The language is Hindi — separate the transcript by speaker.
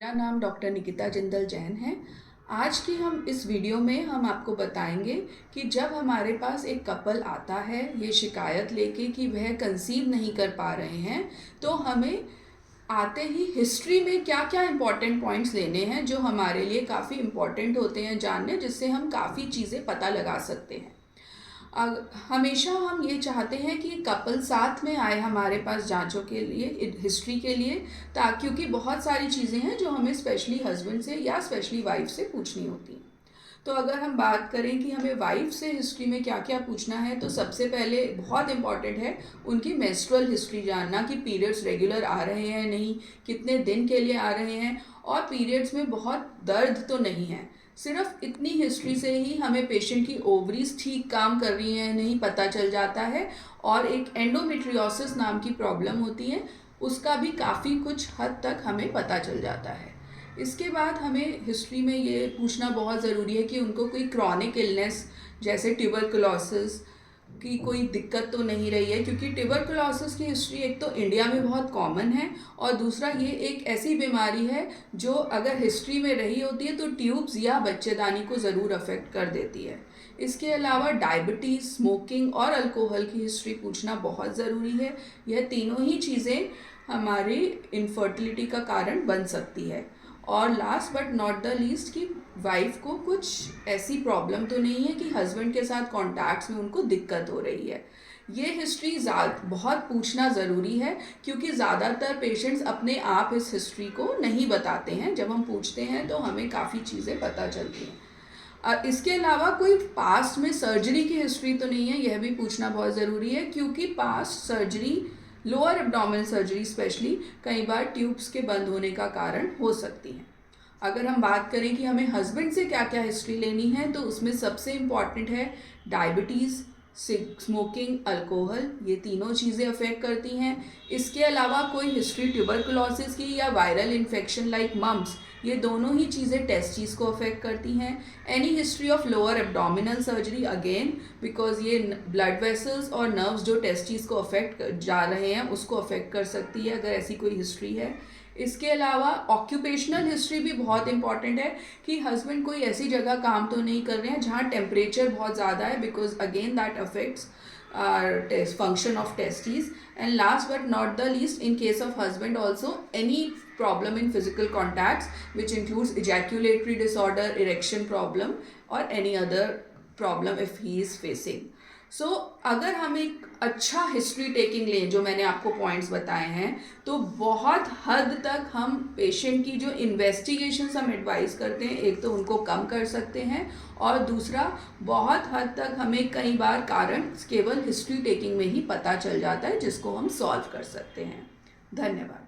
Speaker 1: मेरा नाम डॉक्टर निकिता जिंदल जैन है। आज की हम इस वीडियो में हम आपको बताएंगे कि जब हमारे पास एक कपल आता है ये शिकायत लेके कि वह कंसीव नहीं कर पा रहे हैं, तो हमें आते ही हिस्ट्री में क्या क्या इम्पोर्टेंट पॉइंट्स लेने हैं जो हमारे लिए काफ़ी इम्पोर्टेंट होते हैं जानने, जिससे हम काफ़ी चीज़ें पता लगा सकते हैं। हमेशा हम ये चाहते हैं कि कपल साथ में आए हमारे पास जांचों के लिए, हिस्ट्री के लिए, ताकि क्योंकि बहुत सारी चीज़ें हैं जो हमें स्पेशली हस्बैंड से या स्पेशली वाइफ से पूछनी होती हैं। तो अगर हम बात करें कि हमें वाइफ से हिस्ट्री में क्या क्या पूछना है, तो सबसे पहले बहुत इम्पॉर्टेंट है उनकी मेंस्ट्रुअल हिस्ट्री जानना कि पीरियड्स रेगुलर आ रहे हैं नहीं, कितने दिन के लिए आ रहे हैं, और पीरियड्स में बहुत दर्द तो नहीं है। सिर्फ इतनी हिस्ट्री से ही हमें पेशेंट की ओवरीज ठीक काम कर रही हैं नहीं पता चल जाता है। और एक एंडोमेट्रियोसिस नाम की प्रॉब्लम होती है, उसका भी काफ़ी कुछ हद तक हमें पता चल जाता है। इसके बाद हमें हिस्ट्री में ये पूछना बहुत ज़रूरी है कि उनको कोई क्रॉनिक इलनेस जैसे ट्यूबरकुलोसिस की कोई दिक्कत तो नहीं रही है, क्योंकि ट्यूबरकुलोसिस की हिस्ट्री एक तो इंडिया में बहुत कॉमन है, और दूसरा ये एक ऐसी बीमारी है जो अगर हिस्ट्री में रही होती है तो ट्यूब्स या बच्चेदानी को ज़रूर अफेक्ट कर देती है। इसके अलावा डायबिटीज़, स्मोकिंग और अल्कोहल की हिस्ट्री पूछना बहुत ज़रूरी है। यह तीनों ही चीज़ें हमारी इनफर्टिलिटी का कारण बन सकती है। और last but not the least कि वाइफ को कुछ ऐसी प्रॉब्लम तो नहीं है कि हस्बैंड के साथ कॉन्टैक्ट्स में उनको दिक्कत हो रही है। ये हिस्ट्री बहुत पूछना ज़रूरी है, क्योंकि ज़्यादातर पेशेंट्स अपने आप इस हिस्ट्री को नहीं बताते हैं। जब हम पूछते हैं तो हमें काफ़ी चीज़ें पता चलती हैं। इसके अलावा कोई पास्ट में सर्जरी की हिस्ट्री तो नहीं है, यह भी पूछना बहुत ज़रूरी है, क्योंकि past surgery, lower abdominal surgery specially, कई बार ट्यूब्स के बंद होने का कारण हो सकती है। अगर हम बात करें कि हमें हस्बैंड से क्या क्या हिस्ट्री लेनी है, तो उसमें सबसे इम्पॉर्टेंट है डायबिटीज़, स्मोकिंग, अल्कोहल, ये तीनों चीज़ें अफेक्ट करती हैं। इसके अलावा कोई हिस्ट्री ट्यूबरकुलोसिस की या वायरल इन्फेक्शन लाइक मम्स, ये दोनों ही चीज़ें टेस्टिस को अफेक्ट करती हैं। Any history of lower abdominal surgery, again because ये ब्लड वेसल्स और नर्व्स जो टेस्टिस को अफेक्ट जा रहे हैं उसको अफेक्ट कर सकती है अगर ऐसी कोई हिस्ट्री है। इसके अलावा ऑक्यूपेशनल हिस्ट्री भी बहुत इंपॉर्टेंट है कि हस्बैंड कोई ऐसी जगह काम तो नहीं कर रहे हैं जहाँ टेम्परेचर बहुत ज़्यादा है, because again that affects function of testes. And last but not the least, in case of husband also, any problem in physical contacts which includes ejaculatory disorder, erection problem, or any other problem if he is facing. सो अगर हम एक अच्छा हिस्ट्री टेकिंग लें, जो मैंने आपको पॉइंट्स बताए हैं, तो बहुत हद तक हम पेशेंट की जो इन्वेस्टिगेशंस हम एडवाइस करते हैं, एक तो उनको कम कर सकते हैं, और दूसरा बहुत हद तक हमें कई बार कारण केवल हिस्ट्री टेकिंग में ही पता चल जाता है, जिसको हम सॉल्व कर सकते हैं। धन्यवाद।